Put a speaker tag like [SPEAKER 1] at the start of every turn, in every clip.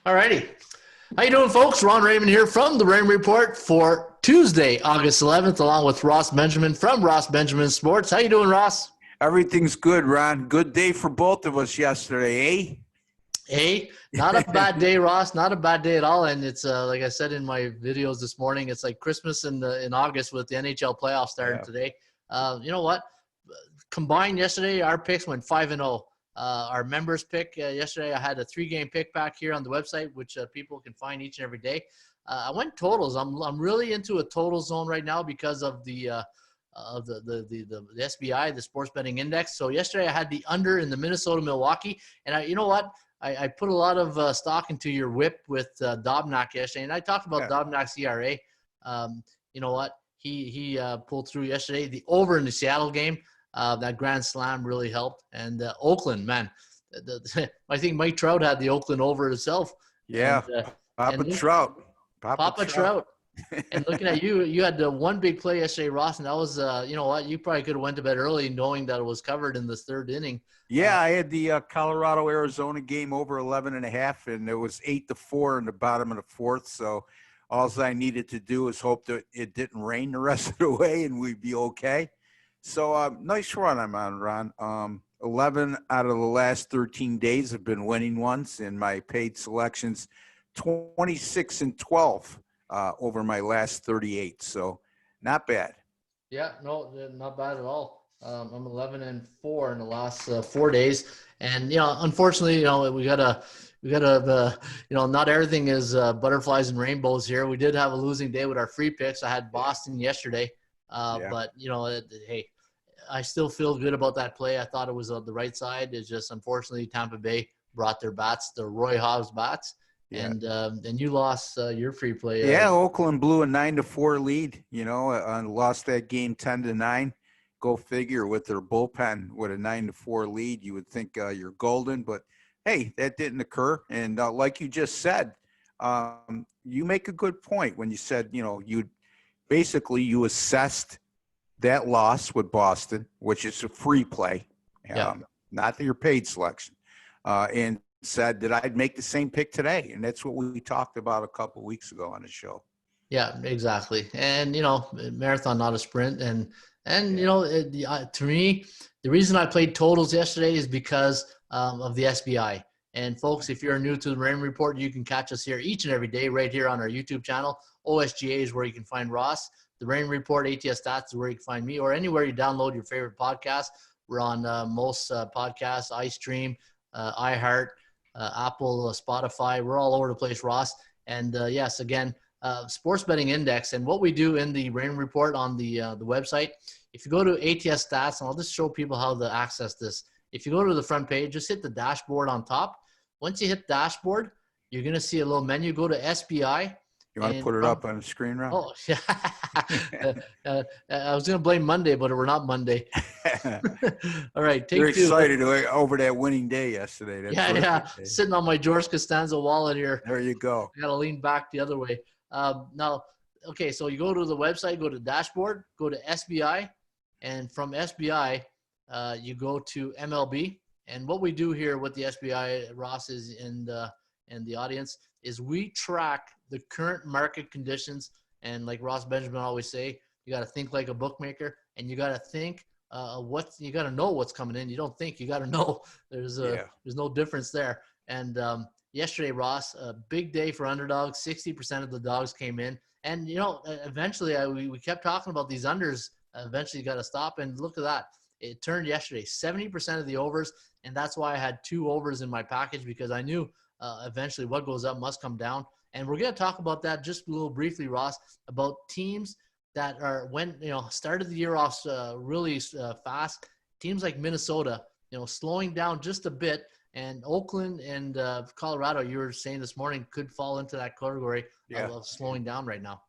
[SPEAKER 1] All righty. How you doing, folks? Ron Raymond here from the Raymond Report for Tuesday, August 11th, along with Ross Benjamin from Ross Benjamin Sports. How you doing, Ross?
[SPEAKER 2] Everything's good, Ron. Good day for both of us yesterday, eh?
[SPEAKER 1] Hey, not a bad day, Ross. Not a bad day at all. And it's like I said in my videos this morning, it's like Christmas in August with the NHL playoffs starting today. You know what? Combined yesterday, our picks went 5-0. Our members pick yesterday, I had a 3-game pick back here on the website, which people can find each and every day. I went totals. I'm really into a total zone right now because of the SBI, the Sports Betting Index. So yesterday I had the under in the Minnesota Milwaukee, and you know what? I put a lot of stock into your whip with Dobnak yesterday, and I talked about Dobnak's ERA. You know what? He pulled through yesterday. The over in the Seattle game, that grand slam really helped. And Oakland, man, I think Mike Trout had the Oakland over himself.
[SPEAKER 2] Yeah,
[SPEAKER 1] and
[SPEAKER 2] Trout.
[SPEAKER 1] Papa Trout. And looking at you, you had the one big play yesterday, Ross, and that was, you know what, you probably could have went to bed early knowing that it was covered in the third inning.
[SPEAKER 2] Yeah, I had the Colorado-Arizona game over 11.5, and it was 8-4 in the bottom of the fourth. So all I needed to do was hope that it didn't rain the rest of the way and we'd be okay. So nice run I'm on, Ron. 11 out of the last 13 days have been winning ones, and my paid selections 26-12 over my last 38. So not bad.
[SPEAKER 1] Yeah, no, not bad at all. I'm 11-4 in the last 4 days, and unfortunately, we gotta, not everything is butterflies and rainbows here. We did have a losing day with our free picks. I had Boston yesterday, but hey, I still feel good about that play. I thought it was on the right side. It's just unfortunately Tampa Bay brought their bats, the Roy Hobbs bats. Yeah. And you lost your free play.
[SPEAKER 2] Yeah, Oakland blew a 9-4 lead. Lost that game 10-9. Go figure. With their bullpen with a 9-4 lead, you would think you're golden, but hey, that didn't occur. And like you just said, you make a good point when you said you assessed that loss with Boston, which is a free play, not your paid selection, and said that I'd make the same pick today. And that's what we talked about a couple of weeks ago on the show.
[SPEAKER 1] Yeah, exactly. And, marathon, not a sprint. And to me, the reason I played totals yesterday is because of the SBI. And folks, if you're new to the Raymond Report, you can catch us here each and every day right here on our YouTube channel. OSGA is where you can find Ross. The Raymond Report, ATS Stats is where you can find me, or anywhere you download your favorite podcast. We're on most podcasts, iStream, iHeart, Apple, Spotify. We're all over the place, Ross. And yes, again, Sports Betting Index. And what we do in the Raymond Report on the website, if you go to ATS Stats, and I'll just show people how to access this. If you go to the front page, just hit the dashboard on top. Once you hit dashboard, you're going to see a little menu. Go to SBI.
[SPEAKER 2] You want to put it up on the screen, Ron?
[SPEAKER 1] Oh, yeah. I was going to blame Monday, but we're not Monday. All right.
[SPEAKER 2] You're excited over that winning day yesterday.
[SPEAKER 1] That's sitting on my George Costanza wallet here.
[SPEAKER 2] There you go.
[SPEAKER 1] I got to lean back the other way. Now, okay, so you go to the website, go to dashboard, go to SBI, and from SBI, you go to MLB. And what we do here with the SBI, Ross, is and the audience, is we track the current market conditions. And like Ross Benjamin always say, you got to think like a bookmaker, and you got to think you got to know what's coming in. You don't think, you got to know. There's no difference there. And yesterday, Ross, a big day for underdogs. 60% of the dogs came in, and eventually we kept talking about these unders. Eventually, you got to stop, and look at that. It turned yesterday, 70% of the overs, and that's why I had 2 overs in my package, because I knew eventually what goes up must come down. And we're going to talk about that just a little briefly, Ross, about teams that started the year off really fast. Teams like Minnesota, slowing down just a bit, and Oakland and Colorado, you were saying this morning, could fall into that category of slowing down right now.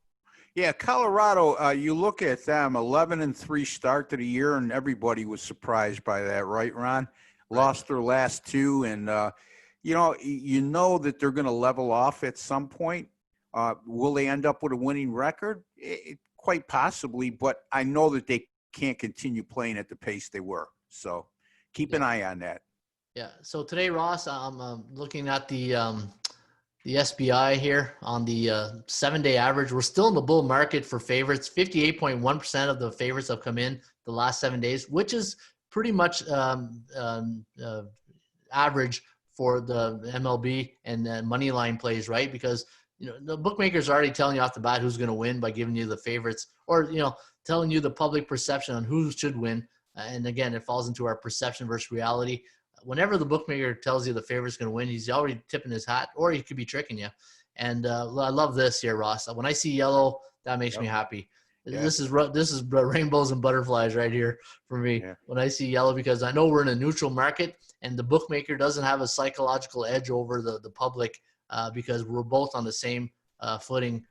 [SPEAKER 2] Yeah, Colorado, you look at them, 11-3 start to the year, and everybody was surprised by that, right, Ron? Right. Lost their last 2, and you know that they're going to level off at some point. Will they end up with a winning record? Quite possibly, but I know that they can't continue playing at the pace they were. So keep an eye on that.
[SPEAKER 1] Yeah. So today, Ross, I'm looking at the the SBI here on the 7-day average. We're still in the bull market for favorites. 58.1% of the favorites have come in the last 7 days, which is pretty much average for the MLB and money line plays, right? Because the bookmakers are already telling you off the bat who's going to win by giving you the favorites, or telling you the public perception on who should win. And again, it falls into our perception versus reality. Whenever the bookmaker tells you the favorite's going to win, he's already tipping his hat, or he could be tricking you. And I love this here, Ross. When I see yellow, that makes me happy. Yeah. This is rainbows and butterflies right here for me when I see yellow, because I know we're in a neutral market and the bookmaker doesn't have a psychological edge over the public because we're both on the same footing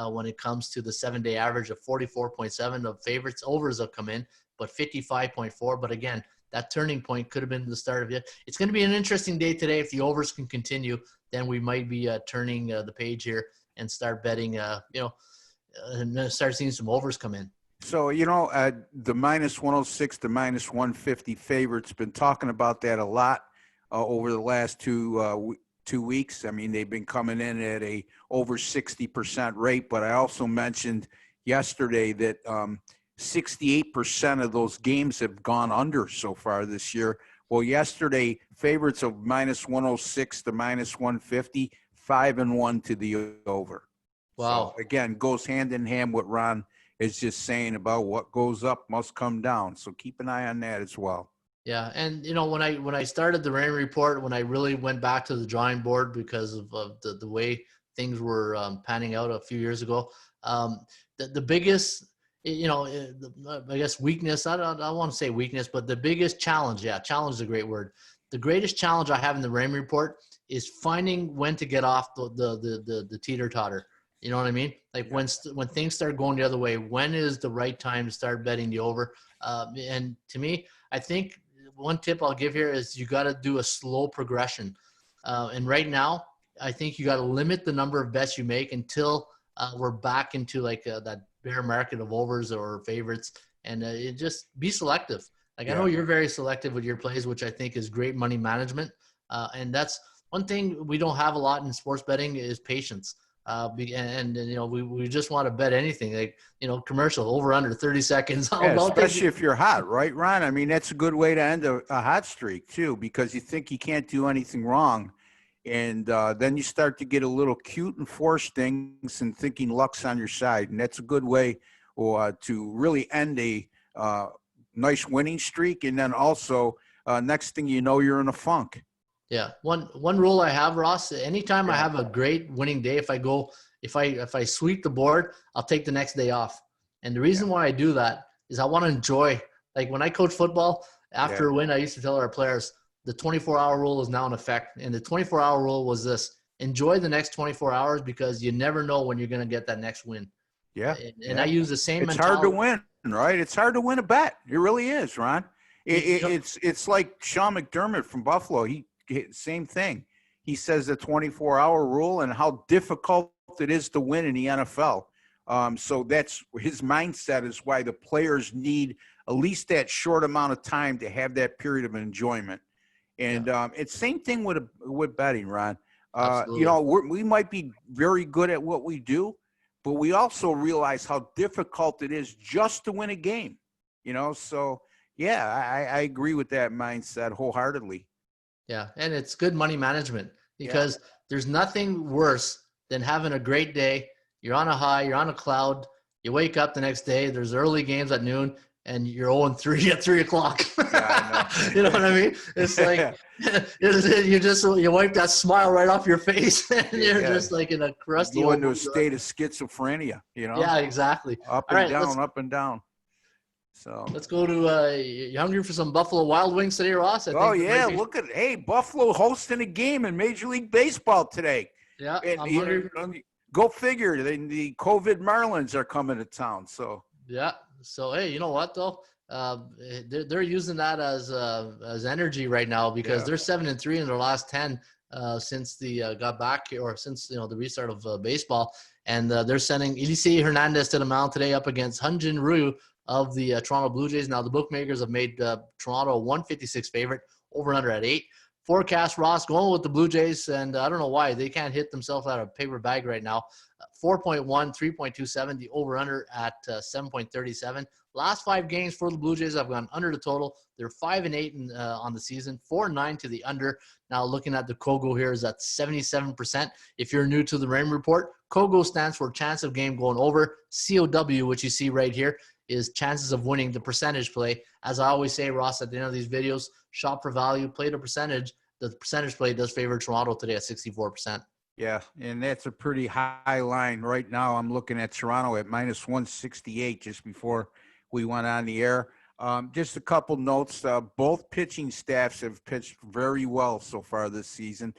[SPEAKER 1] when it comes to the 7-day average of 44.7 of favorites. Overs have come in, but 55.4. But again, that turning point could have been the start of it. It's going to be an interesting day today. If the overs can continue, then we might be turning the page here and start betting, and start seeing some overs come in.
[SPEAKER 2] So, the minus 106 to minus 150 favorites, been talking about that a lot over the last 2 weeks. I mean, they've been coming in at a over 60% rate, but I also mentioned yesterday that 68% of those games have gone under so far this year. Well, yesterday, favorites of minus 106 to minus 150, 5-1 to the over.
[SPEAKER 1] Wow.
[SPEAKER 2] So, again, goes hand in hand what Ron is just saying about what goes up must come down. So keep an eye on that as well.
[SPEAKER 1] Yeah, and when I started the Raymond report, when I really went back to the drawing board because of the way things were panning out a few years ago, the biggest, I guess weakness, I don't want to say weakness, but the biggest challenge, challenge is a great word. The greatest challenge I have in the Raymond report is finding when to get off the teeter-totter. You know what I mean? Like when things start going the other way, when is the right time to start betting the over? And to me, I think one tip I'll give here is you got to do a slow progression. And right now, I think you got to limit the number of bets you make until we're back into like that bear market of overs or favorites, and just be selective. Like I know you're very selective with your plays, which I think is great money management. And that's one thing we don't have a lot in sports betting is patience. We just want to bet anything, like commercial over under 30 seconds.
[SPEAKER 2] Especially if you're hot, right, Ron? I mean, that's a good way to end a hot streak too, because you think you can't do anything wrong, and then you start to get a little cute and force things and thinking luck's on your side, and that's a good way to really end a nice winning streak, and then also next thing you know, you're in a funk.
[SPEAKER 1] Yeah. One rule I have, Ross, anytime I have a great winning day, if I sweep the board, I'll take the next day off. And the reason why I do that is I want to enjoy, like when I coach football, after a win, I used to tell our players, the 24-hour rule is now in effect. And the 24-hour rule was this: enjoy the next 24 hours because you never know when you're going to get that next win.
[SPEAKER 2] Yeah.
[SPEAKER 1] And I use the same
[SPEAKER 2] mentality.
[SPEAKER 1] It's
[SPEAKER 2] hard to win, right? It's hard to win a bet. It really is, Ron. It's like Sean McDermott from Buffalo. Same thing. He says the 24-hour rule and how difficult it is to win in the NFL. So that's his mindset is why the players need at least that short amount of time to have that period of enjoyment. And it's same thing with betting, Ron. We might be very good at what we do, but we also realize how difficult it is just to win a game. So I agree with that mindset wholeheartedly.
[SPEAKER 1] Yeah, and it's good money management because there's nothing worse than having a great day. You're on a high, you're on a cloud. You wake up the next day, there's early games at noon, and you're 0-3 at 3 o'clock.
[SPEAKER 2] Yeah, I know.
[SPEAKER 1] You know what I mean? It's like you wipe that smile right off your face, and you're just like in a crusty.
[SPEAKER 2] You go into a state of schizophrenia.
[SPEAKER 1] Yeah, exactly.
[SPEAKER 2] Up and down. So
[SPEAKER 1] let's go to you hungry for some Buffalo Wild Wings today, Ross?
[SPEAKER 2] Look at Buffalo hosting a game in Major League Baseball today.
[SPEAKER 1] Yeah,
[SPEAKER 2] I'm hungry. Go figure. The COVID Marlins are coming to town. So
[SPEAKER 1] hey, you know what though? They're using that as energy right now because they're 7-3 in their last 10 since the got back here, or since the restart of baseball, and they're sending Elisei Hernandez to the mound today up against Hyun-Jin Ryu of the Toronto Blue Jays. Now the bookmakers have made Toronto a 156 favorite, over under at 8. Forecast, Ross, going with the Blue Jays, and I don't know why. They can't hit themselves out of a paper bag right now. 4.1, 3.27, the over-under at 7.37. Last 5 games for the Blue Jays have gone under the total. They're 5-8 on the season, 4-9 to the under. Now looking at the Kogo here is at 77%. If you're new to the Raymond Report, Kogo stands for chance of game going over. COW, which you see right here, is chances of winning, the percentage play. As I always say, Ross, at the end of these videos, shop for value, play the percentage. The percentage play does favor Toronto today at 64%.
[SPEAKER 2] Yeah, and that's a pretty high line. Right now, I'm looking at Toronto at minus 168 just before we went on the air. Just a couple notes. Both pitching staffs have pitched very well so far this season,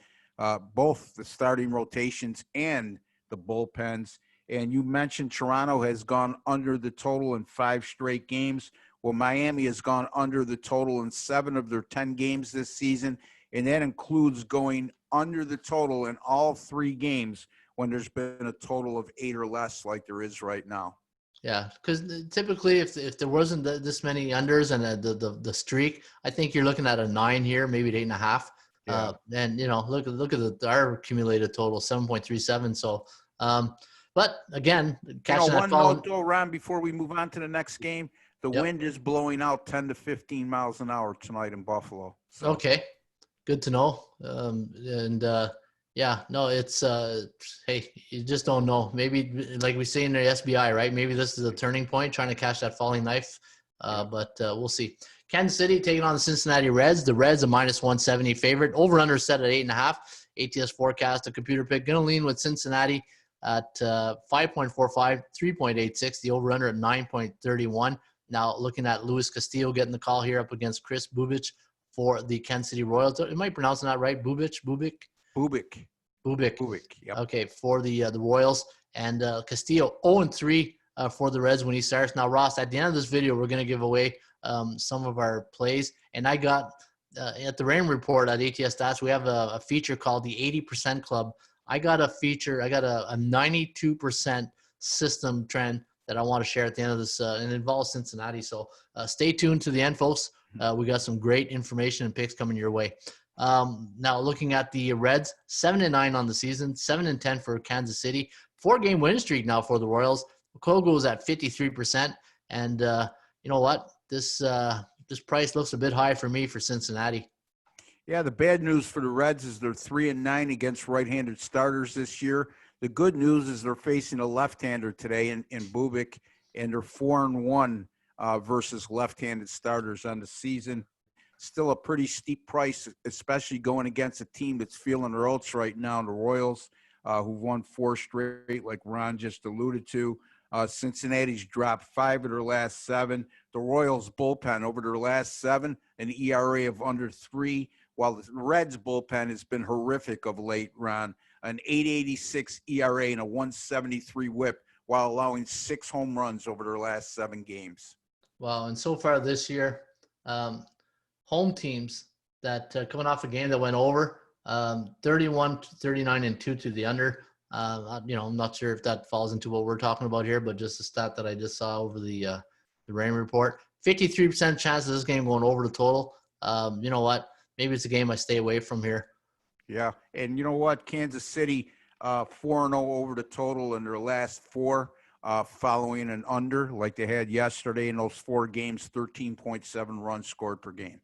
[SPEAKER 2] both the starting rotations and the bullpens. And you mentioned Toronto has gone under the total in 5 straight games. Well, Miami has gone under the total in 7 of their 10 games this season, and that includes going under the total in all 3 games when there's been a total of 8 or less like there is right now.
[SPEAKER 1] Yeah, because typically if there wasn't this many unders and the streak, I think you're looking at a 9 here, maybe an 8.5.
[SPEAKER 2] Yeah.
[SPEAKER 1] And look at our accumulated total, 7.37. So, but again, catching that
[SPEAKER 2] one
[SPEAKER 1] falling.
[SPEAKER 2] note though, Ron, before we move on to the next game, the wind is blowing out 10 to 15 miles an hour tonight in Buffalo. So.
[SPEAKER 1] Okay, good to know. Yeah, no, it's hey, you just don't know. Maybe like we say in the SBI, right? Maybe this is a turning point, trying to catch that falling knife. But we'll see. Kansas City taking on the Cincinnati Reds. The Reds a minus 170 favorite. Over under set at 8.5. ATS forecast, a computer pick. Going to lean with Cincinnati at 5.45, 3.86. The over under at 9.31. Now looking at Luis Castillo getting the call here up against Chris Bubic for the Kansas City Royals. Am I pronouncing that right? Bubic.
[SPEAKER 2] Yep.
[SPEAKER 1] Okay, for the Royals. And Castillo 0-3 for the Reds when he starts. Now, Ross, at the end of this video, we're going to give away some of our plays. And I got at the Rain Report at ATS Stats, we have a feature called the 80% Club. I got a 92% system trend that I want to share at the end of this, and it involves Cincinnati. So stay tuned to the end, folks. We got some great information and picks coming your way. Now looking at the Reds, 7-9 on the season, 7-10 for Kansas City, 4-game win streak now for the Royals. Kogo is at 53%, and you know what? This price looks a bit high for me for Cincinnati.
[SPEAKER 2] Yeah, the bad news for the Reds is they're 3-9 against right-handed starters this year. The good news is they're facing a left-hander today in Bubic, and they're 4-1 versus left-handed starters on the season. Still a pretty steep price, especially going against a team that's feeling their oats right now, the Royals, who've won 4 straight, like Ron just alluded to. Cincinnati's dropped 5 of their last 7. The Royals' bullpen over their last 7, an ERA of under 3, while the Reds' bullpen has been horrific of late, Ron. An 8.86 ERA and a 1.73 WHIP, while allowing 6 home runs over their last 7 games.
[SPEAKER 1] Wow, and so far this year, home teams that coming off a game that went over, 31, 39, and 2 to the under. I'm not sure if that falls into what we're talking about here, but just a stat that I just saw over the Rain Report. 53% chance of this game going over the total. You know what? Maybe it's a game I stay away from here.
[SPEAKER 2] Yeah, and you know what? Kansas City 4-0 over the total in their last 4, following an under like they had yesterday in those 4 games, 13.7 runs scored per game.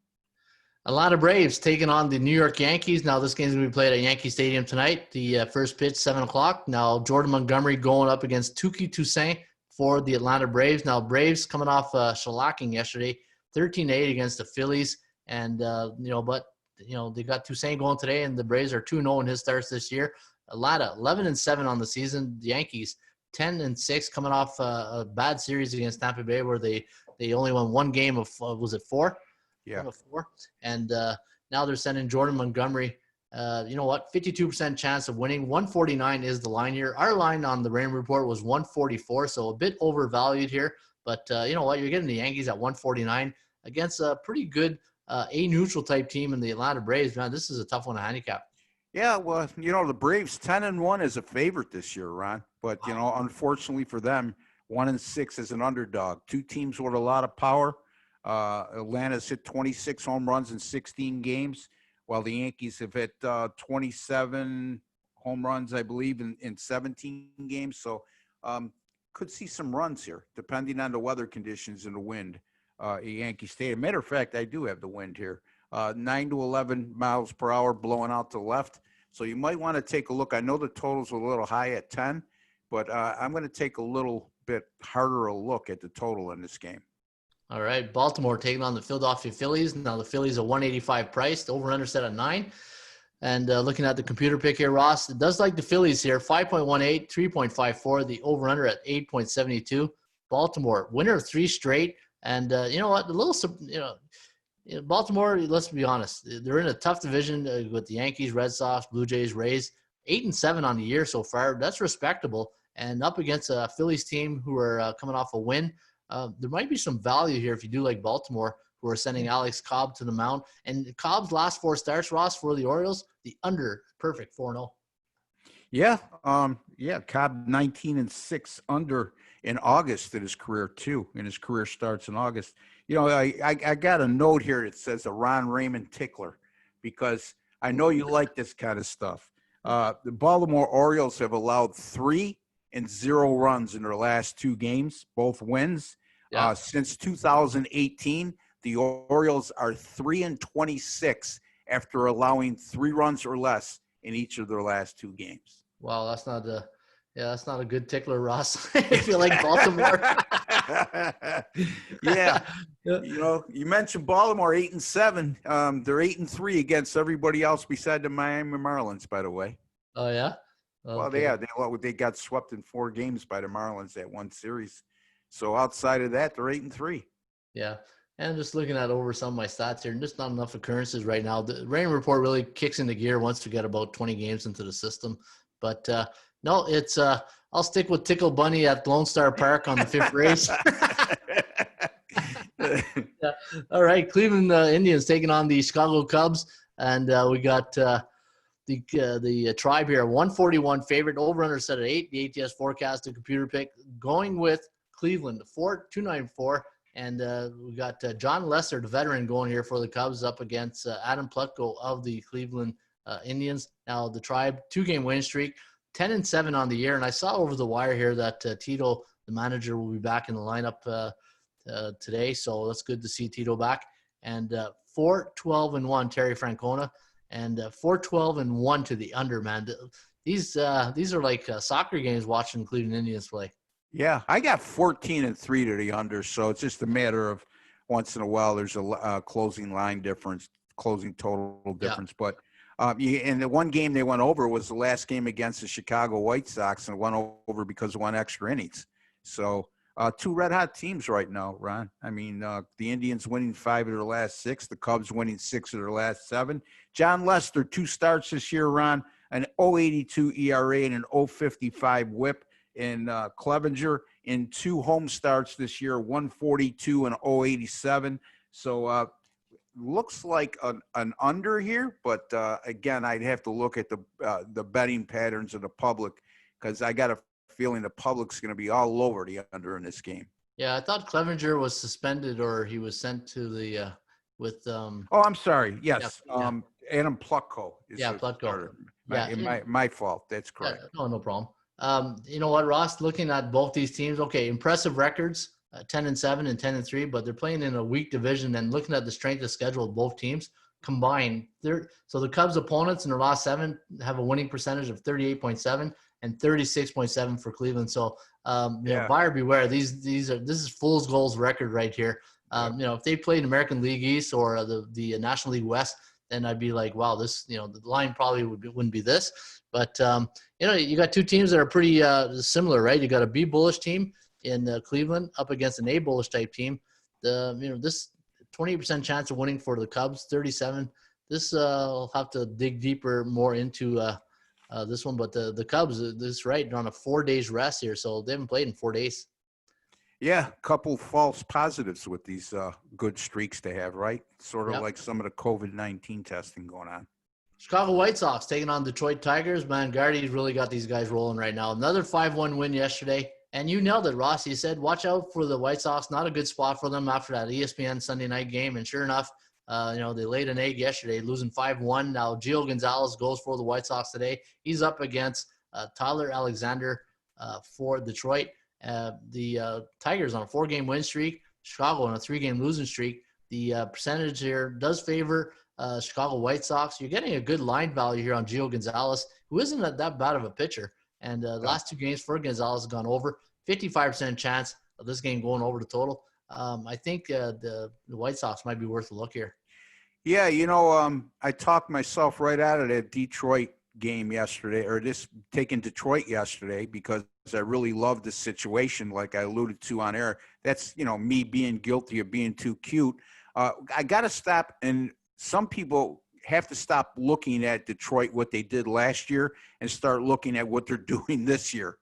[SPEAKER 1] Atlanta Braves taking on the New York Yankees. Now this game's going to be played at Yankee Stadium tonight. The first pitch, 7 o'clock. Now Jordan Montgomery going up against Touki Toussaint for the Atlanta Braves. Now Braves coming off shellacking yesterday, 13-8 against the Phillies. And, they got Toussaint going today, and the Braves are 2-0 in his starts this year. Atlanta, 11-7 on the season. The Yankees, 10-6, coming off a bad series against Tampa Bay where they only won 1 game of, was it 4?
[SPEAKER 2] Yeah.
[SPEAKER 1] 4. And now they're sending Jordan Montgomery. You know what? 52% chance of winning. 149 is the line here. Our line on the Rain Report was 144, so a bit overvalued here. But you know what? You're getting the Yankees at 149 against a pretty good a neutral type team in the Atlanta Braves. Man, this is a tough one to handicap.
[SPEAKER 2] Yeah, well, the Braves 10-1 is a favorite this year, Ron. But unfortunately for them, 1-6 is an underdog. 2 teams with a lot of power. Atlanta's hit 26 home runs in 16 games, while the Yankees have hit 27 home runs, I believe, in 17 games. So could see some runs here, depending on the weather conditions and the wind at Yankee Stadium. Matter of fact, I do have the wind here. 9 to 11 miles per hour blowing out to the left. So you might want to take a look. I know the total's a little high at 10, but I'm going to take a little bit harder a look at the total in this game.
[SPEAKER 1] All right, Baltimore taking on the Philadelphia Phillies. Now the Phillies are 185 priced, over-under set at 9. And looking at the computer pick here, Ross, it does like the Phillies here, 5.18, 3.54, the over-under at 8.72. Baltimore, winner of 3 straight. And you know what, a little, Baltimore, let's be honest, they're in a tough division with the Yankees, Red Sox, Blue Jays, Rays. 8-7 on the year so far. That's respectable. And up against a Phillies team who are coming off a win, there might be some value here if you do like Baltimore, who are sending Alex Cobb to the mound. And Cobb's last 4 starts, Ross, for the Orioles, the under, perfect, 4-0.
[SPEAKER 2] Yeah, Cobb 19-6 under in August in his career too. In his career starts in August. You know, I got a note here that says a Ron Raymond tickler, because I know you like this kind of stuff. The Baltimore Orioles have allowed 3 and 0 runs in their last 2 games, both wins.
[SPEAKER 1] Yeah.
[SPEAKER 2] Since 2018, the Orioles are 3-26 after allowing 3 runs or less in each of their last 2 games.
[SPEAKER 1] Wow, that's not a good tickler, Ross. If you like Baltimore.
[SPEAKER 2] Yeah. You know, you mentioned Baltimore 8-7. They're 8-3 against everybody else beside the Miami Marlins, by the way.
[SPEAKER 1] Oh yeah. Okay.
[SPEAKER 2] Well, they got swept in 4 games by the Marlins that one series. So outside of that, they're 8-3.
[SPEAKER 1] Yeah. And just looking at over some of my stats here, just not enough occurrences right now. The rain report really kicks into gear once we get about 20 games into the system. But no, it's I'll stick with Tickle Bunny at Lone Star Park on the 5th race. Yeah. All right, Cleveland Indians taking on the Chicago Cubs, and we got the Tribe here, 141 favorite, over/under set at 8. The ATS forecast, the computer pick, going with Cleveland, 294. And we got John Lester, the veteran, going here for the Cubs up against Adam Plutko of the Cleveland Indians. Now the Tribe, 2-game win streak, 10-7 on the year. And I saw over the wire here that Tito, the manager, will be back in the lineup today. So that's good to see Tito back. And 4-12-1, Terry Francona, and 4-12-1 to the under, man. These are like soccer games watching Cleveland Indians play.
[SPEAKER 2] Yeah, I got 14-3 to the under, so it's just a matter of once in a while there's a closing line difference, closing total difference.
[SPEAKER 1] Yeah.
[SPEAKER 2] But and the one game they went over was the last game against the Chicago White Sox, and went over because of 1 extra innings. So 2 red-hot teams right now, Ron. I mean, the Indians winning 5 of their last 6, the Cubs winning 6 of their last 7. John Lester, 2 starts this year, Ron, an 0.82 ERA and an 0.55 WHIP. And Clevenger in 2 home starts this year, 142 and 0.87. So looks like an under here, but again, I'd have to look at the betting patterns of the public, because I got a feeling the public's going to be all over the under in this game.
[SPEAKER 1] Yeah, I thought Clevenger was suspended, or he was sent to the with.
[SPEAKER 2] Oh, I'm sorry. Yes,
[SPEAKER 1] yeah.
[SPEAKER 2] Adam Plutko.
[SPEAKER 1] Plutko.
[SPEAKER 2] My fault. That's correct.
[SPEAKER 1] No problem. You know what, Ross, looking at both these teams, okay, impressive records, 10-7 and 10-3, but they're playing in a weak division. And looking at the strength of schedule of both teams combined, so the Cubs opponents in their last 7 have a winning percentage of 38.7 and 36.7 for Cleveland. So buyer beware. This is fool's goals record right here. You know, if they played American League East or the National League West, then I'd be like, wow, this, you know, the line probably wouldn't be this. But, you know, you got 2 teams that are pretty similar, right? You got a B bullish team in Cleveland up against an A bullish type team. This 28% chance of winning for the Cubs, 37. This I'll have to dig deeper more into this one. But the Cubs, this right, they're on a 4 days rest here, so they haven't played in 4 days.
[SPEAKER 2] Yeah, a couple false positives with these good streaks they have, right? Sort of like some of the COVID-19 testing going on.
[SPEAKER 1] Chicago White Sox taking on Detroit Tigers. Man, Gardy's really got these guys rolling right now. Another 5-1 win yesterday. And you nailed it, Ross. You said, watch out for the White Sox. Not a good spot for them after that ESPN Sunday night game. And sure enough, They laid an egg yesterday, losing 5-1. Now Gio Gonzalez goes for the White Sox today. He's up against Tyler Alexander for Detroit. The Tigers on a 4-game win streak. Chicago on a 3-game losing streak. The percentage here does favor Chicago White Sox. You're getting a good line value here on Gio Gonzalez, who isn't that bad of a pitcher. And the last 2 games for Gonzalez have gone over. 55% chance of this game going over the total. I think the White Sox might be worth a look here.
[SPEAKER 2] Yeah, I talked myself right out of that Detroit game yesterday, or just taking Detroit yesterday, because I really love the situation, like I alluded to on air. That's, me being guilty of being too cute. I got to stop, and some people have to stop looking at Detroit, what they did last year, and start looking at what they're doing this year.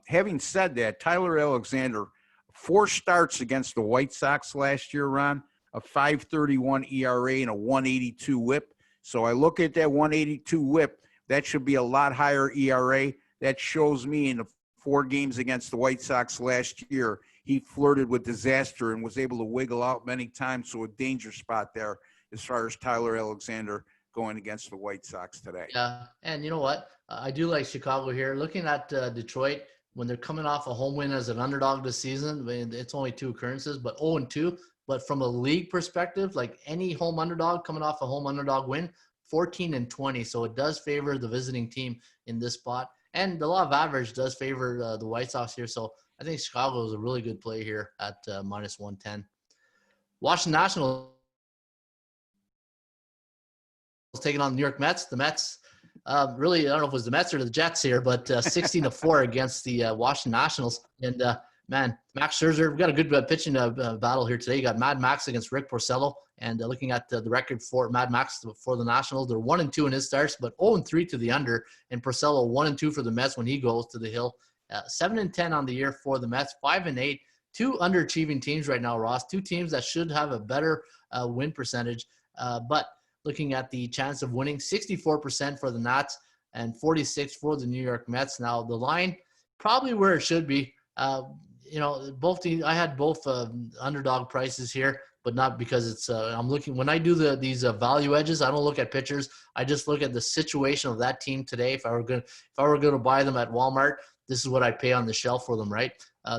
[SPEAKER 2] Having said that, Tyler Alexander, 4 starts against the White Sox last year, Ron, a 5.31 ERA and a 1.82 whip. So I look at that 1.82 whip, that should be a lot higher ERA. That shows me in the 4 games against the White Sox last year, he flirted with disaster and was able to wiggle out many times. So a danger spot there as far as Tyler Alexander going against the White Sox today.
[SPEAKER 1] Yeah, and you know what? I do like Chicago here. Looking at Detroit, when they're coming off a home win as an underdog this season, it's only 2 occurrences, but 0-2. But from a league perspective, like any home underdog coming off a home underdog win, 14-20. So it does favor the visiting team in this spot. And the law of average does favor the White Sox here. So I think Chicago is a really good play here at minus 110. Washington Nationals taking on the New York Mets. The Mets, really, I don't know if it was the Mets or the Jets here, but 16-4 against the Washington Nationals. And, man, Max Scherzer, we've got a good pitching battle here today. You got Mad Max against Rick Porcello. And looking at the record for Mad Max for the Nationals, they're 1-2 in his starts, but 0-3 to the under. And Porcello 1-2 for the Mets when he goes to the hill. 7-10 on the year for the Mets, 5-8. 2 underachieving teams right now, Ross. 2 teams that should have a better win percentage. But looking at the chance of winning, 64% for the Nats and 46% for the New York Mets. Now, the line probably where it should be. Both teams, I had both underdog prices here, but not because it's I'm looking when I do these value edges. I don't look at pitchers. I just look at the situation of that team today. If I were going to buy them at Walmart, this is what I pay on the shelf for them, right?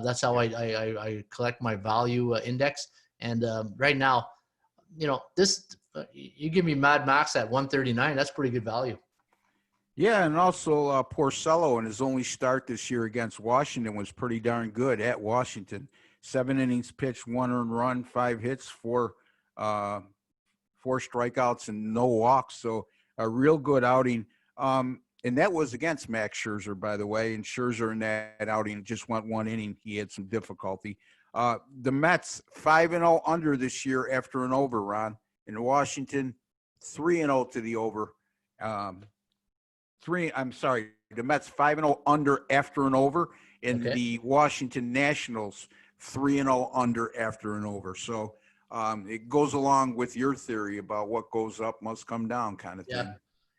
[SPEAKER 1] That's how I collect my value index. And right now, this you give me Mad Max at 139. That's pretty good value.
[SPEAKER 2] Yeah, and also Porcello in his only start this year against Washington was pretty darn good at Washington. 7 innings pitched, 1 earned run, 5 hits, 4 strikeouts, and no walks. So a real good outing. And that was against Max Scherzer, by the way. And Scherzer in that outing just went 1 inning. He had some difficulty. The Mets 5-0 under this year after an over, Ron. In Washington, 3-0 to the over. The Mets 5-0 under after an over. And the Washington Nationals 3-0 under after an over. So it goes along with your theory about what goes up must come down kind of thing.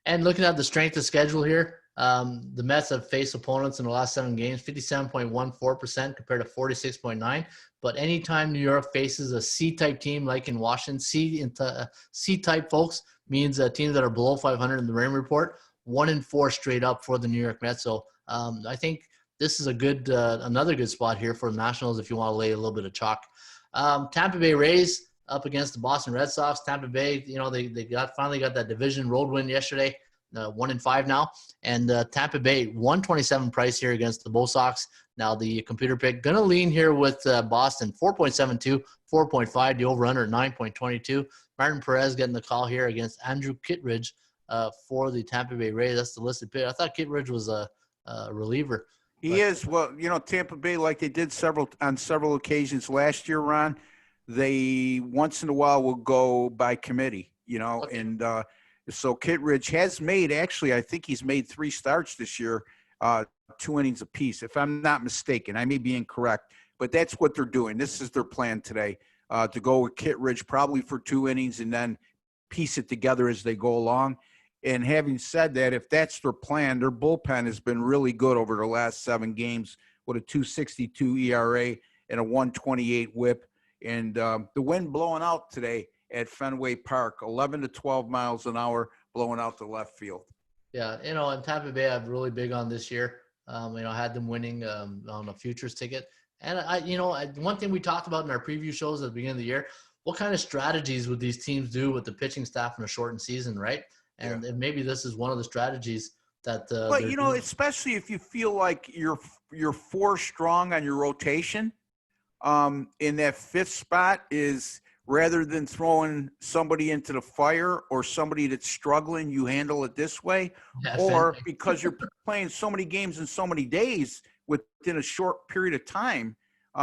[SPEAKER 1] And looking at the strength of schedule here, the Mets have faced opponents in the last 7 games, 57.14% compared to 46.9%. But anytime New York faces a C-type team like in Washington, C-type folks means teams that are below 500 in the Raymond report, 1-4 straight up for the New York Mets. So I think this is a good another good spot here for the Nationals if you want to lay a little bit of chalk. Tampa Bay Rays up against the Boston Red Sox. Tampa Bay, they finally got that division road win yesterday, 1-5 now. And Tampa Bay 127 price here against the Bo Sox. Now the computer pick gonna lean here with Boston 4.72, 4.5. The over under 9.22. Martin Perez getting the call here against Andrew Kittredge for the Tampa Bay Rays. That's the listed pick. I thought Kittredge was a reliever.
[SPEAKER 2] He is. Well, Tampa Bay, like they did on several occasions last year, Ron, they once in a while will go by committee, and so Kittredge has made, actually, I think he's made 3 starts this year, 2 innings apiece, if I'm not mistaken. I may be incorrect, but that's what they're doing. This is their plan today, to go with Kittredge probably for 2 innings and then piece it together as they go along. And having said that, if that's their plan, their bullpen has been really good over the last 7 games with a 2.62 ERA and a 1.28 whip. And the wind blowing out today at Fenway Park, 11 to 12 miles an hour, blowing out the left field.
[SPEAKER 1] Yeah, and Tampa Bay, I'm really big on this year. I had them winning on a futures ticket. And one thing we talked about in our preview shows at the beginning of the year, what kind of strategies would these teams do with the pitching staff in a shortened season, right? And maybe this is one of the strategies that.
[SPEAKER 2] But especially if you feel like you're 4 strong on your rotation, in that 5th spot is rather than throwing somebody into the fire or somebody that's struggling, you handle it this way, or because you're playing so many games in so many days within a short period of time,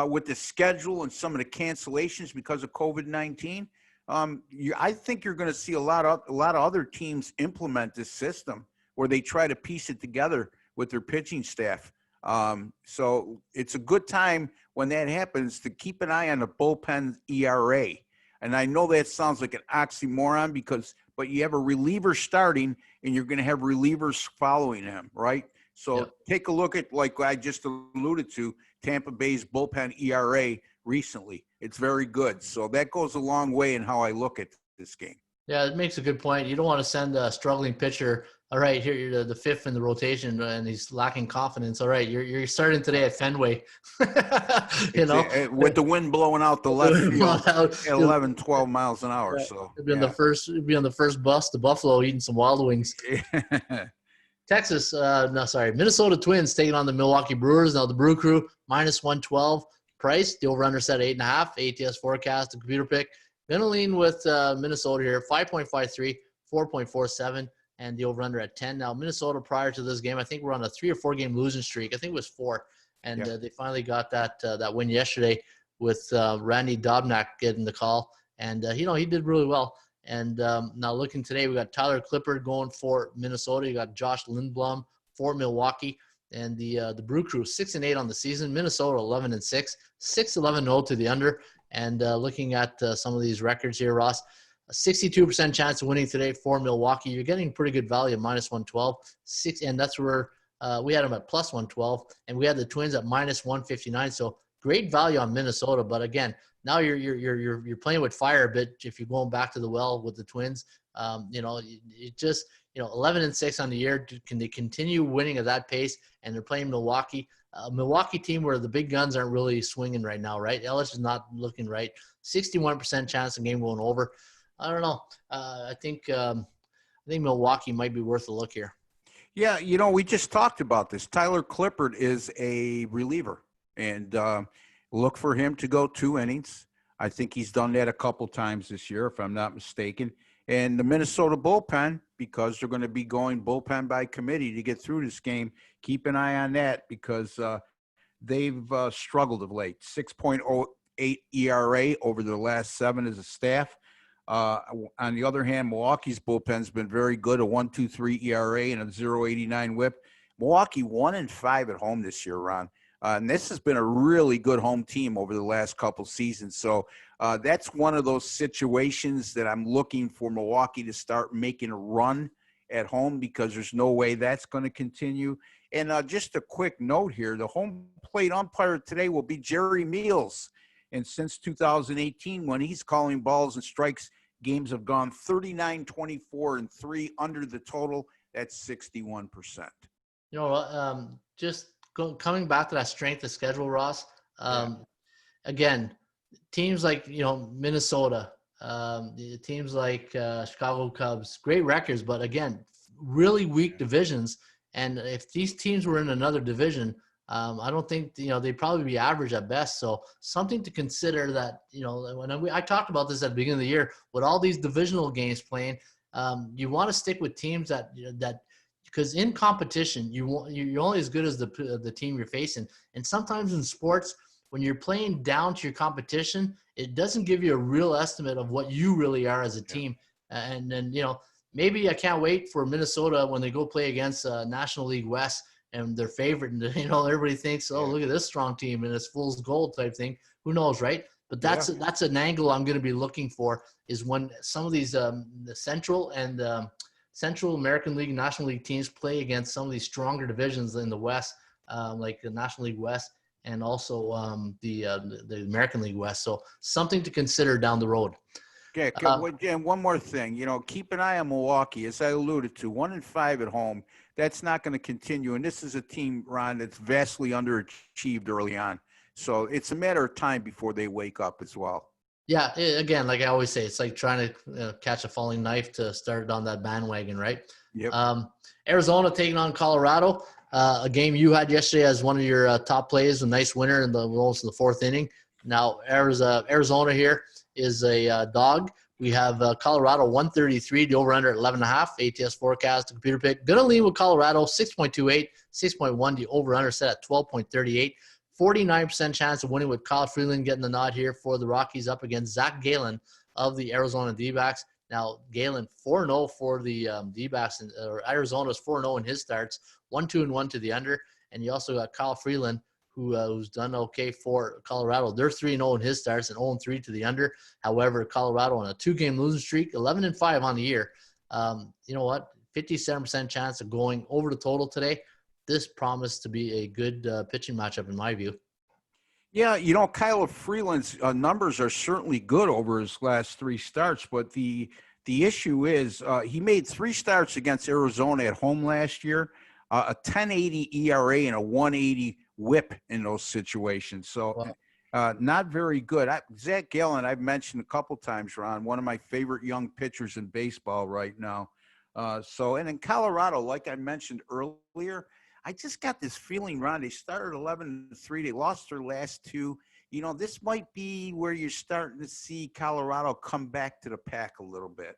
[SPEAKER 2] with the schedule and some of the cancellations because of COVID-19. I think you're going to see a lot of other teams implement this system where they try to piece it together with their pitching staff. So it's a good time when that happens to keep an eye on the bullpen ERA. And I know that sounds like an oxymoron but you have a reliever starting and you're going to have relievers following him, right? So take a look at, like I just alluded to, Tampa Bay's bullpen ERA recently. It's very good. So that goes a long way in how I look at this game.
[SPEAKER 1] Yeah, it makes a good point. You don't want to send a struggling pitcher. All right, here you're the 5th in the rotation, and he's lacking confidence. All right, you're starting today at Fenway.
[SPEAKER 2] With the wind blowing out the left field at 11, 12 miles an hour. So
[SPEAKER 1] it'd be on the first bus to Buffalo eating some Wild Wings. Minnesota Twins taking on the Milwaukee Brewers. Now the Brew Crew -112 price. The over/under set 8.5. ATS forecast, the computer pick. Going to lean with Minnesota here, 5.53, 4.47, and the over/under at 10. Now, Minnesota, prior to this game, I think we're on a 3 or 4 game losing streak. I think it was 4, and they finally got that win yesterday with Randy Dobnak getting the call, and he did really well. And now looking today, we got Tyler Clippard going for Minnesota. You got Josh Lindblom for Milwaukee, and the Brew Crew 6-8 on the season. Minnesota 11-6, 6-11-0 to the under. And looking at some of these records here, Ross, a 62% chance of winning today for Milwaukee. You're getting pretty good value at -112. And that's where we had them at +112, and we had the Twins at -159. So great value on Minnesota. But again, now you're playing with fire a bit if you're going back to the well with the Twins. 11-6 on the year. Can they continue winning at that pace? And they're playing Milwaukee. Milwaukee team where the big guns aren't really swinging right now, right? Ellis is not looking right. 61% chance of game going over. I don't know. I think Milwaukee might be worth a look here.
[SPEAKER 2] Yeah, we just talked about this. Tyler Clippard is a reliever, and look for him to go 2 innings. I think he's done that a couple times this year, if I'm not mistaken. And the Minnesota bullpen, because they're going to be going bullpen by committee to get through this game, keep an eye on that because they've struggled of late. 6.08 ERA over their last 7 as a staff. On the other hand, Milwaukee's bullpen's been very good, a 1.23 ERA and a 0.89 WHIP. Milwaukee 1-5 at home this year, Ron. And this has been a really good home team over the last couple seasons. So that's one of those situations that I'm looking for Milwaukee to start making a run at home because there's no way that's going to continue. And just a quick note here, the home plate umpire today will be Jerry Meals. And since 2018, when he's calling balls and strikes, games have gone 39-24-3 under the total. That's 61%.
[SPEAKER 1] Coming back to that strength of schedule, Ross, again, teams like, Minnesota, teams like Chicago Cubs, great records, but again, really weak divisions. And if these teams were in another division, I don't think, they'd probably be average at best. So something to consider that, when I talked about this at the beginning of the year, with all these divisional games playing, you want to stick with teams that because in competition, you're only as good as the team you're facing. And sometimes in sports, when you're playing down to your competition, it doesn't give you a real estimate of what you really are as a team. And then, maybe I can't wait for Minnesota when they go play against National League West and their favorite. And, everybody thinks, look at this strong team and it's fool's gold type thing. Who knows, right? But that's an angle I'm going to be looking for is when some of these the Central and Central American League, National League teams play against some of these stronger divisions in the West, like the National League West and also the American League West. So something to consider down the road.
[SPEAKER 2] Yeah, and one more thing, keep an eye on Milwaukee. As I alluded to, 1-5 at home. That's not going to continue. And this is a team, Ron, that's vastly underachieved early on. So it's a matter of time before they wake up as well.
[SPEAKER 1] Yeah, again, like I always say, it's like trying to catch a falling knife to start it on that bandwagon, right?
[SPEAKER 2] Yep.
[SPEAKER 1] Arizona taking on Colorado, a game you had yesterday as one of your top plays, a nice winner in almost the fourth inning. Now, Arizona here is a dog. We have Colorado 133, the over-under at 11.5, ATS forecast, the computer pick. Going to lean with Colorado, 6.28, 6.1, the over-under set at 12.38. 49% chance of winning with Kyle Freeland getting the nod here for the Rockies up against Zach Gallen of the Arizona D-backs. Now, Gallen 4-0 for the D-backs, or Arizona's 4-0 in his starts, 1-2-1 to the under. And you also got Kyle Freeland, who's done okay for Colorado. They're 3-0 in his starts and 0-3 to the under. However, Colorado on a 2-game losing streak, 11-5 on the year. You know what? 57% chance of going over the total today. This promised to be a good pitching matchup in my view.
[SPEAKER 2] Yeah, Kyle Freeland's numbers are certainly good over his last 3 starts, but the issue is he made 3 starts against Arizona at home last year, a 10.80 ERA and a 1.80 WHIP in those situations. So not very good. Zach Gallen, I've mentioned a couple times, Ron, one of my favorite young pitchers in baseball right now. And in Colorado, like I mentioned earlier, I just got this feeling, Ron, they started 11-3. They lost their last 2. This might be where you're starting to see Colorado come back to the pack a little bit.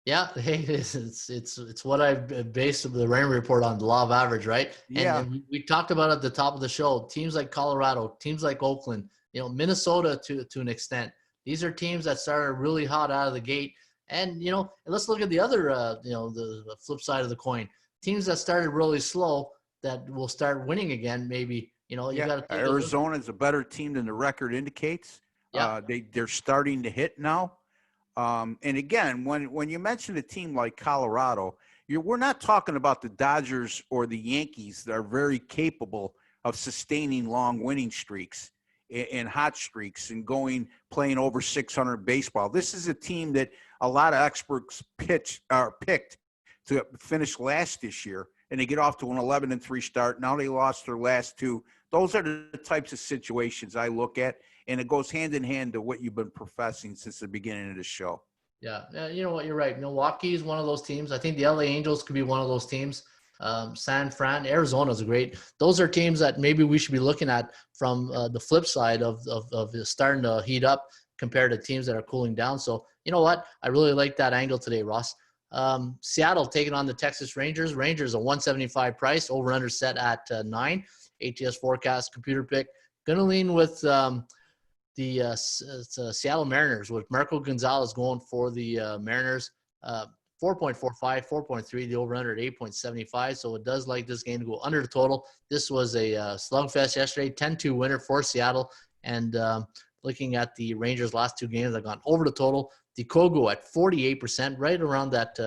[SPEAKER 1] Yeah, hey, it's what I've based the Raymond report on, the law of average, right?
[SPEAKER 2] Yeah.
[SPEAKER 1] And we talked about at the top of the show, teams like Colorado, teams like Oakland, Minnesota to an extent. These are teams that started really hot out of the gate. And, let's look at the other, the flip side of the coin. Teams that started really slow that will start winning again, maybe, you got to take
[SPEAKER 2] Arizona is a better team than the record indicates.
[SPEAKER 1] Yeah.
[SPEAKER 2] They're starting to hit now. And again, when you mention a team like Colorado, we're not talking about the Dodgers or the Yankees that are very capable of sustaining long winning streaks and hot streaks and playing over 600 baseball. This is a team that a lot of experts picked to finish last this year, and they get off to an 11-3 start. Now they lost their last 2. Those are the types of situations I look at, and it goes hand in hand to what you've been professing since the beginning of the show.
[SPEAKER 1] Yeah, you know what? You're right. Milwaukee is one of those teams. I think the LA Angels could be one of those teams. San Fran, Arizona is great. Those are teams that maybe we should be looking at from the flip side of starting to heat up compared to teams that are cooling down. So, you know what? I really like that angle today, Ross. Seattle taking on the Texas Rangers. Rangers a 175 price, over under set at 9. ATS forecast, computer pick. Gonna lean with the Seattle Mariners with Marco Gonzalez going for the Mariners. 4.45, 4.3, the over under at 8.75. So it does like this game to go under the total. This was a slugfest yesterday, 10-2 winner for Seattle. And looking at the Rangers' last 2 games, I've gone over the total. The Kogo at 48%, right around that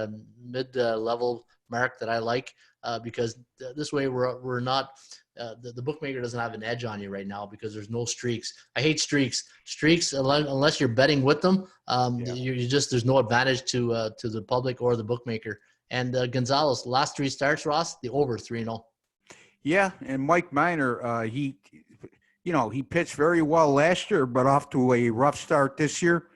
[SPEAKER 1] mid-level mark that I like, because this way we're not the bookmaker doesn't have an edge on you right now because there's no streaks. I hate streaks. Streaks, unless you're betting with them, there's no advantage to the public or the bookmaker. And Gonzalez, last 3 starts, Ross, the over 3-0.
[SPEAKER 2] Yeah, and Mike Minor, he pitched very well last year, but off to a rough start this year.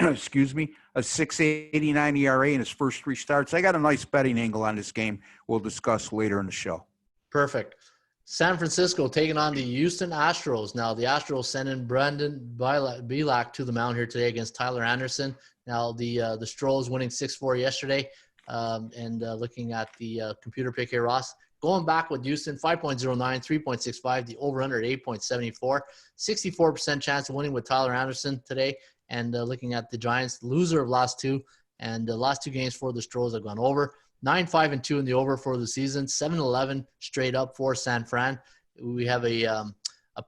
[SPEAKER 2] Excuse me, a 6.89 ERA in his first 3 starts. I got a nice betting angle on this game we'll discuss later in the show.
[SPEAKER 1] Perfect. San Francisco taking on the Houston Astros. Now, the Astros sending Brandon Bielak to the mound here today against Tyler Anderson. Now, the Stros winning 6-4 yesterday. And looking at the computer pick here, Ross, going back with Houston, 5.09, 3.65, the over-under at 8.74. 64% chance of winning with Tyler Anderson today. And looking at the Giants, loser of last 2. And the last 2 games for the Stros have gone over. 9-5-2 in the over for the season. 7-11 straight up for San Fran. We have a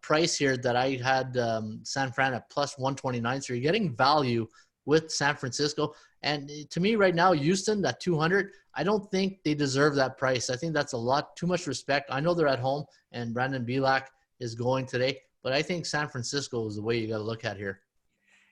[SPEAKER 1] price here that I had San Fran at plus 129. So you're getting value with San Francisco. And to me right now, Houston, that 200, I don't think they deserve that price. I think that's a lot too much respect. I know they're at home and Brandon Bielak is going today, but I think San Francisco is the way you got to look at here.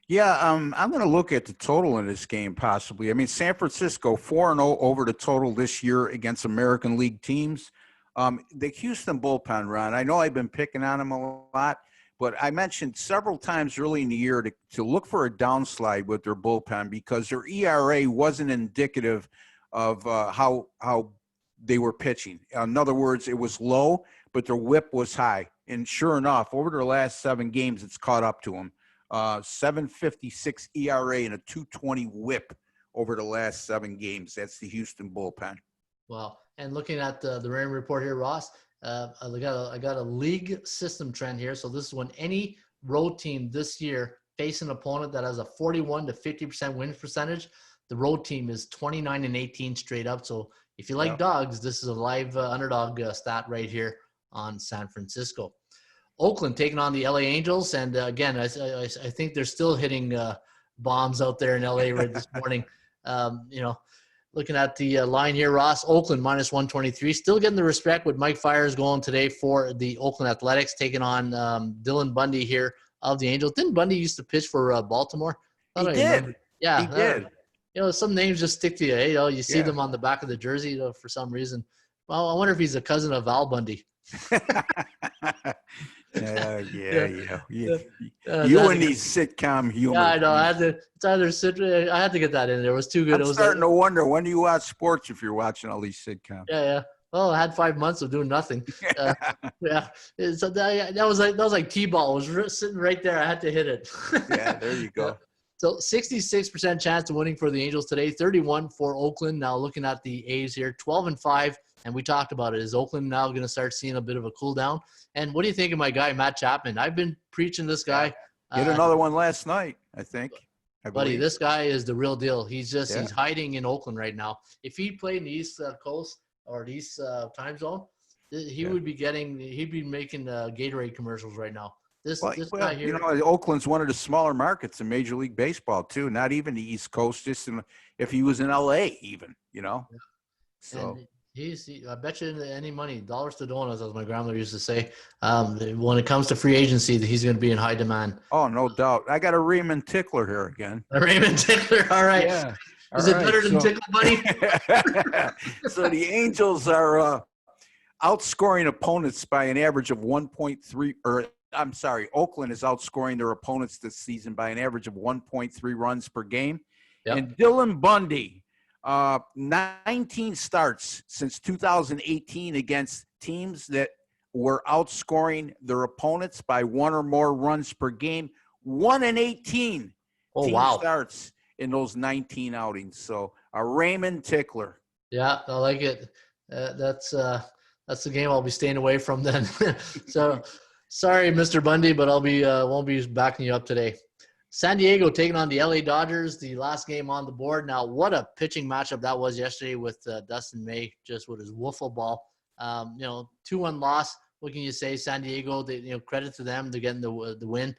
[SPEAKER 2] Yeah, I'm going to look at the total in this game possibly. I mean, San Francisco 4-0 over the total this year against American League teams. The Houston bullpen, Ron, I know I've been picking on them a lot, but I mentioned several times early in the year to look for a downslide with their bullpen because their ERA wasn't indicative of how they were pitching. In other words, it was low, but their WHIP was high. And sure enough, over their last 7 games, it's caught up to them. 7.56 ERA and a 2.20 WHIP over the last 7 games. That's the Houston bullpen.
[SPEAKER 1] Well, and looking at the Raymond report here, Ross, I got a league system trend here. So this is when any road team this year face an opponent that has a 41 to 50% win percentage. The road team is 29-18 straight up. So if you like dogs, this is a live underdog stat right here on San Francisco. Oakland taking on the LA Angels. And again, I think they're still hitting bombs out there in LA right this morning. Looking at the line here, Ross, Oakland minus 123. Still getting the respect with Mike Fiers going today for the Oakland Athletics, taking on Dylan Bundy here of the Angels. Didn't Bundy used to pitch for Baltimore?
[SPEAKER 2] He did.
[SPEAKER 1] Yeah.
[SPEAKER 2] He did.
[SPEAKER 1] Some names just stick to you. You see them on the back of the jersey for some reason. Well, I wonder if he's a cousin of Al Bundy.
[SPEAKER 2] Yeah. You and these sitcom humor.
[SPEAKER 1] Yeah, I know. I had to get that in there. It was too good.
[SPEAKER 2] I'm starting to wonder, when do you watch sports if you're watching all these sitcoms?
[SPEAKER 1] Yeah. Well, I had 5 months of doing nothing. So that was like T-ball. It was sitting right there. I had to hit it.
[SPEAKER 2] Yeah, there you go.
[SPEAKER 1] So 66% chance of winning for the Angels today, 31 for Oakland. Now looking at the A's here, 12-5, and we talked about it. Is Oakland now going to start seeing a bit of a cool down? And what do you think of my guy, Matt Chapman? I've been preaching this guy.
[SPEAKER 2] Hit another one last night, I think.
[SPEAKER 1] Buddy, this guy is the real deal. He's hiding in Oakland right now. If he played in the East Coast or the East time zone, he'd be making Gatorade commercials right now. This guy here.
[SPEAKER 2] Oakland's one of the smaller markets in Major League Baseball too. Not even the East Coast. If he was in LA, even. So.
[SPEAKER 1] And I bet you any money, dollars to donuts, as my grandmother used to say. When it comes to free agency, he's going to be in high demand.
[SPEAKER 2] Oh, no doubt. I got a Raymond Tickler here again.
[SPEAKER 1] A Raymond Tickler. All right.
[SPEAKER 2] Yeah.
[SPEAKER 1] Is it better than Tickle Buddy?
[SPEAKER 2] So the Angels are outscoring opponents by an average of 1.3 Oakland is outscoring their opponents this season by an average of 1.3 runs per game. Yep. And Dylan Bundy, 19 starts since 2018 against teams that were outscoring their opponents by 1 or more runs per game. 1 in 18 starts in those 19 outings. So a Raymond Tickler.
[SPEAKER 1] Yeah, I like it. That's the game I'll be staying away from then. So sorry, Mr. Bundy, but won't be backing you up today. San Diego taking on the LA Dodgers, the last game on the board. Now, what a pitching matchup that was yesterday with Dustin May, just with his wiffle ball. 2-1 loss. What can you say? San Diego, credit to them. They're getting the win.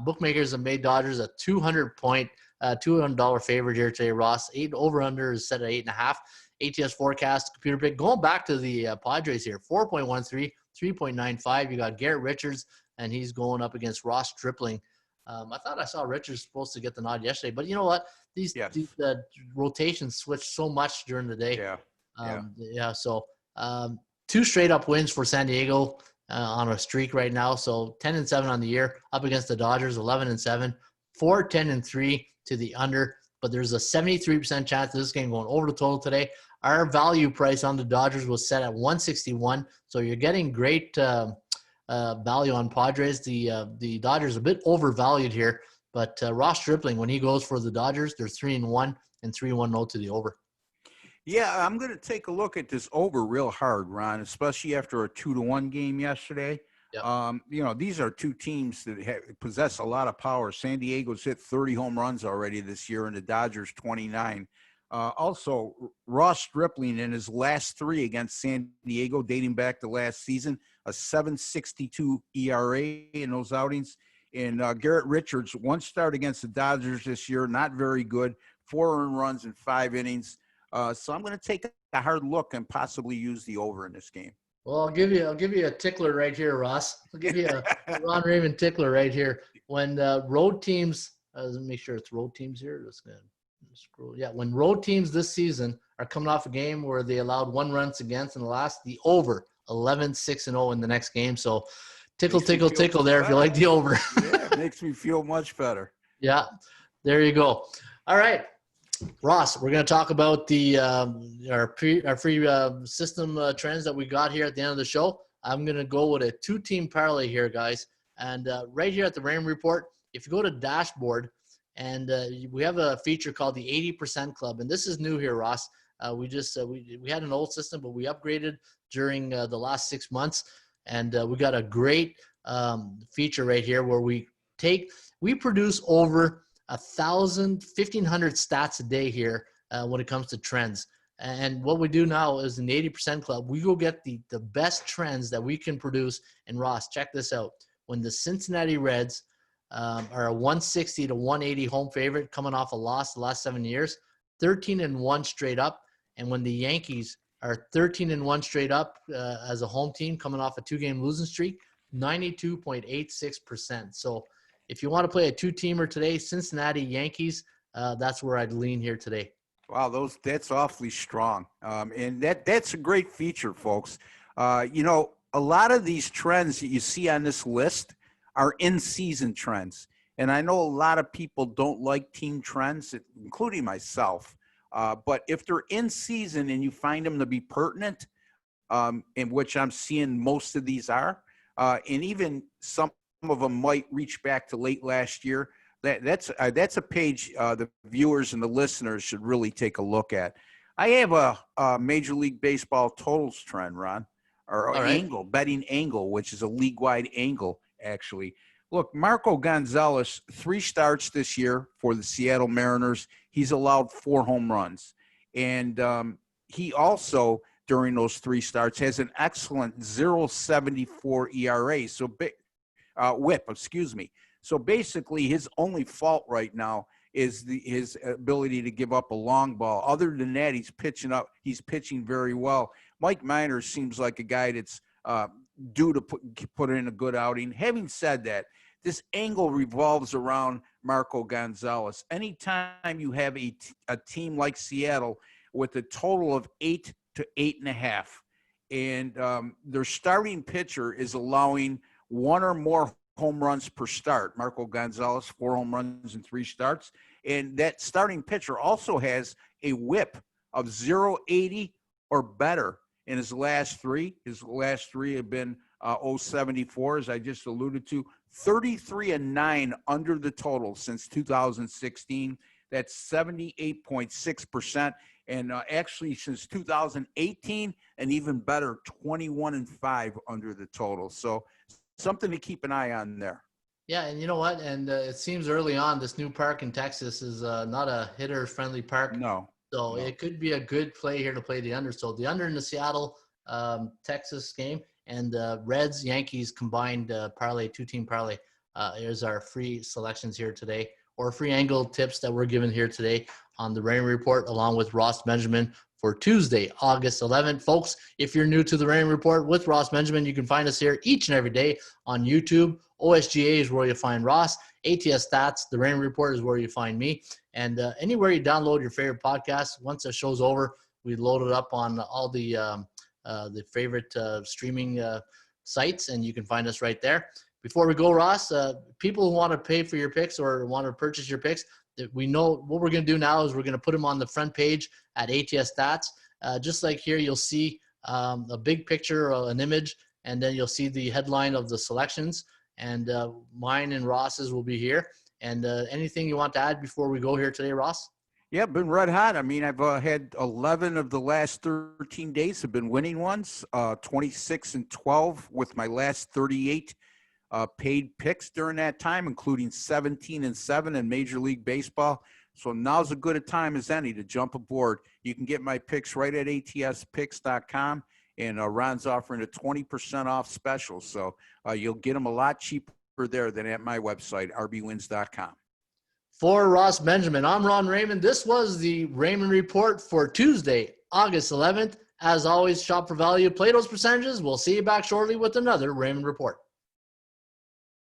[SPEAKER 1] Bookmakers have made Dodgers a $200 favorite here today, Ross. Over-under is set at 8.5. ATS forecast, computer pick. Going back to the Padres here, 4.13, 3.95. You got Garrett Richards, and he's going up against Ross Stripling. I thought I saw Richards supposed to get the nod yesterday, but you know what? These rotations switch so much during the day. So 2 straight up wins for San Diego on a streak right now. So 10-7 on the year, up against the Dodgers, 11-7, 4-10-3 to the under. But there's a 73% chance of this game going over the total today. Our value price on the Dodgers was set at 161, so you're getting great value on Padres. The Dodgers a bit overvalued here, but Ross Stripling, when he goes for the Dodgers, they're 3-1 and 3-1-0 to the over.
[SPEAKER 2] Yeah, I'm going to take a look at this over real hard, Ron, especially after a 2-1 game yesterday. Yep. These are 2 teams that possess a lot of power. San Diego's hit 30 home runs already this year, and the Dodgers 29. Also, Ross Stripling in his last 3 against San Diego, dating back to last season, a 7.62 ERA in those outings. And Garrett Richards, 1 start against the Dodgers this year, not very good, 4 earned runs in 5 innings. So I'm going to take a hard look and possibly use the over in this game.
[SPEAKER 1] Well, I'll give you a tickler right here, Ross. I'll give you a Ron Raymond tickler right here. When road teams Let me make sure it's road teams here. Just gonna scroll. Yeah, when road teams this season are coming off a game where they allowed 1 runs against in the over 11-6-0 in the next game. So tickle there if you like the over.
[SPEAKER 2] Yeah, it makes me feel much better.
[SPEAKER 1] Yeah, there you go. All right, Ross, we're going to talk about the our free system trends that we got here at the end of the show. I'm going to go with a 2-team parlay here, guys. And right here at the Raymond Report, if you go to dashboard, and we have a feature called the 80% Club, and this is new here, Ross. We just we had an old system, but we upgraded during the last 6 months, and we got a great feature right here where we produce over 1,500 stats a day here when it comes to trends. And what we do now is in the 80% Club, we go get the best trends that we can produce. And Ross, check this out. When the Cincinnati Reds are a 160 to 180 home favorite coming off a loss the last 7 years, 13-1 straight up. And when the Yankees are 13-1 straight up as a home team coming off a 2-game losing streak, 92.86%. So if you want to play a 2-teamer today, Cincinnati Yankees, that's where I'd lean here today.
[SPEAKER 2] Wow, that's awfully strong. And that's a great feature, folks. You know, a lot of these trends that you see on this list are in-season trends. And I know a lot of people don't like team trends, including myself. But if they're in season and you find them to be pertinent, in which I'm seeing most of these are, and even some of them might reach back to late last year, that's a page the viewers and the listeners should really take a look at. I have a Major League Baseball totals trend, Ron, or angle, betting angle, which is a league-wide angle, actually. Look, Marco Gonzalez, 3 starts this year for the Seattle Mariners. He's allowed 4 home runs. And he also, during those 3 starts, has an excellent 0.74 ERA. So whip, excuse me. So basically, his only fault right now is his ability to give up a long ball. Other than that, he's pitching very well. Mike Minor seems like a guy that's due to put in a good outing. Having said that, this angle revolves around Marco Gonzalez. Anytime you have a team like Seattle with a total of 8 to 8.5, and their starting pitcher is allowing 1 or more home runs per start. Marco Gonzalez, 4 home runs in 3 starts. And that starting pitcher also has a whip of 0.80 or better in his last 3. His last 3 have been 0.74, as I just alluded to. 33-9 under the total since 2016. That's 78.6%. And actually since 2018, and even better, 21-5 under the total. So something to keep an eye on there.
[SPEAKER 1] Yeah, and you know what? And it seems early on this new park in Texas is not a hitter-friendly park.
[SPEAKER 2] No.
[SPEAKER 1] So it could be a good play here to play the under. So the under in the Seattle, Texas game, and Reds, Yankees combined parlay, 2-team parlay. Here's our free selections here today, or free angle tips that we're given here today on the Raymond Report, along with Ross Benjamin for Tuesday, August 11th. Folks, if you're new to the Raymond Report with Ross Benjamin, you can find us here each and every day on YouTube. OSGA is where you find Ross. ATS Stats, the Raymond Report is where you find me. And anywhere you download your favorite podcast, once the show's over, we load it up on all the favorite streaming sites, and you can find us right there. Before we go, Ross, people who want to pay for your picks or want to purchase your picks, we know what we're going to do now is we're going to put them on the front page at ATS Stats. Just like here, you'll see a big picture, an image, and then you'll see the headline of the selections. And mine and Ross's will be here. And anything you want to add before we go here today, Ross?
[SPEAKER 2] Yeah, been red hot. I mean, I've had 11 of the last 13 days have been winning ones, 26-12 with my last 38 paid picks during that time, including 17-7 in Major League Baseball. So now's as good a time as any to jump aboard. You can get my picks right at atspicks.com, and Ron's offering a 20% off special. So you'll get them a lot cheaper there than at my website, rbwins.com.
[SPEAKER 1] For Ross Benjamin, I'm Ron Raymond. This was the Raymond Report for Tuesday, August 11th. As always, shop for value, play those percentages. We'll see you back shortly with another Raymond Report.